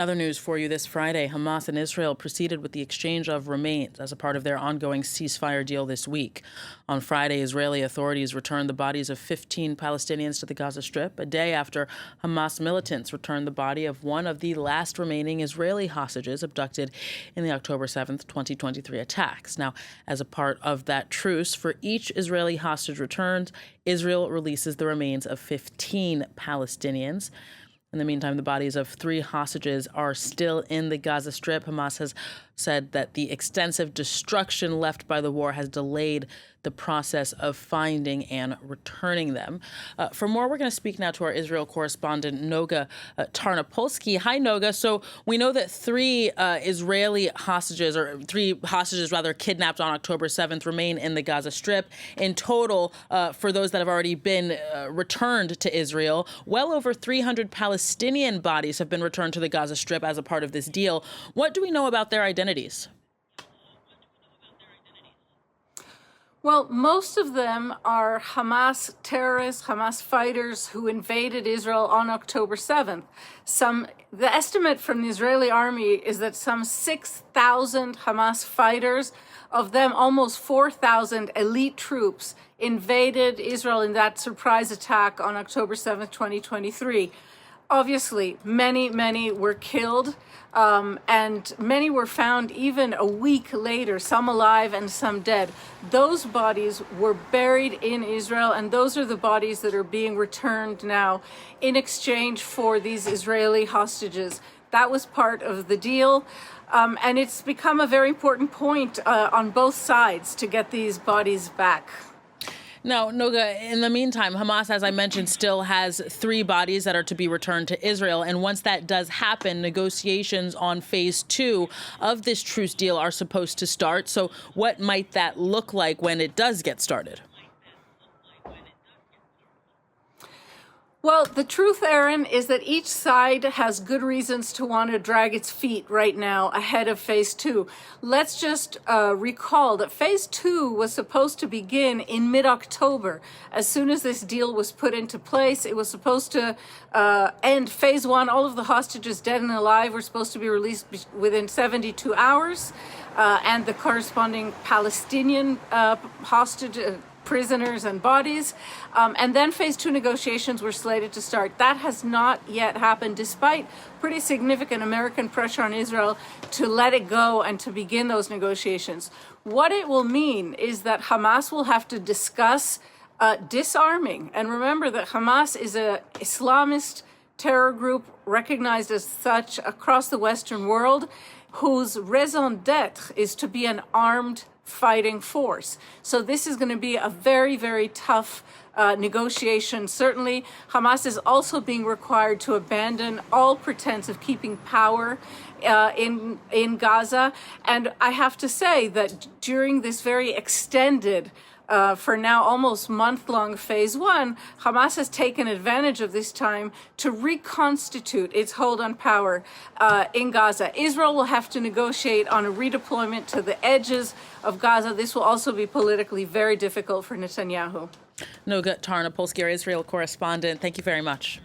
Other news for you this Friday, Hamas and Israel proceeded with the exchange of remains as a part of their ongoing ceasefire deal this week. On Friday, Israeli authorities returned the bodies of 15 Palestinians to the Gaza Strip, a day after Hamas militants returned the body of one of the last remaining Israeli hostages abducted in the October 7th, 2023 attacks. Now, as a part of that truce, for each Israeli hostage returned, Israel releases the remains of 15 Palestinians. In the meantime, the bodies of 3 hostages are still in the Gaza Strip. Hamas has said that the extensive destruction left by the war has delayed the process of finding and returning them. For more, we're going to speak now to our Israel correspondent, Noga Tarnopolsky. Hi, Noga. So we know that 3 Israeli hostages, or 3 hostages rather, kidnapped on October 7th remain in the Gaza Strip. In total, for those that have already been returned to Israel, well over 300 Palestinian bodies have been returned to the Gaza Strip as a part of this deal. What do we know about their identities? Well, most of them are Hamas terrorists, Hamas fighters who invaded Israel on October 7th. The estimate from the Israeli army is that some 6,000 Hamas fighters, of them almost 4,000 elite troops, invaded Israel in that surprise attack on October 7th, 2023. Obviously, many were killed, and many were found even a week later, some alive and some dead. Those bodies were buried in Israel, and those are the bodies that are being returned now in exchange for these Israeli hostages. That was part of the deal, and it's become a very important point on both sides to get these bodies back. Now, Noga, in the meantime, Hamas, as I mentioned, still has 3 bodies that are to be returned to Israel. And once that does happen, negotiations on phase 2 of this truce deal are supposed to start. So what might that look like when it does get started? Well, the truth, Aaron, is that each side has good reasons to want to drag its feet right now ahead of phase 2. Let's just recall that phase 2 was supposed to begin in mid-October. As soon as this deal was put into place, it was supposed to end phase 1. All of the hostages, dead and alive, were supposed to be released within 72 hours. And the corresponding Palestinian hostage prisoners and bodies. And then phase 2 negotiations were slated to start. That has not yet happened, despite pretty significant American pressure on Israel to let it go and to begin those negotiations. What it will mean is that Hamas will have to discuss disarming. And remember that Hamas is an Islamist terror group recognized as such across the Western world, whose raison d'etre is to be an armed fighting force. So this is going to be a very tough negotiation. Certainly, Hamas is also being required to abandon all pretense of keeping power in Gaza. And I have to say that during this very extended for now almost month-long phase 1, Hamas has taken advantage of this time to reconstitute its hold on power in Gaza. Israel will have to negotiate on a redeployment to the edges of Gaza. This will also be politically very difficult for Netanyahu. Noga Tarnopolsky, our Israel correspondent, thank you very much.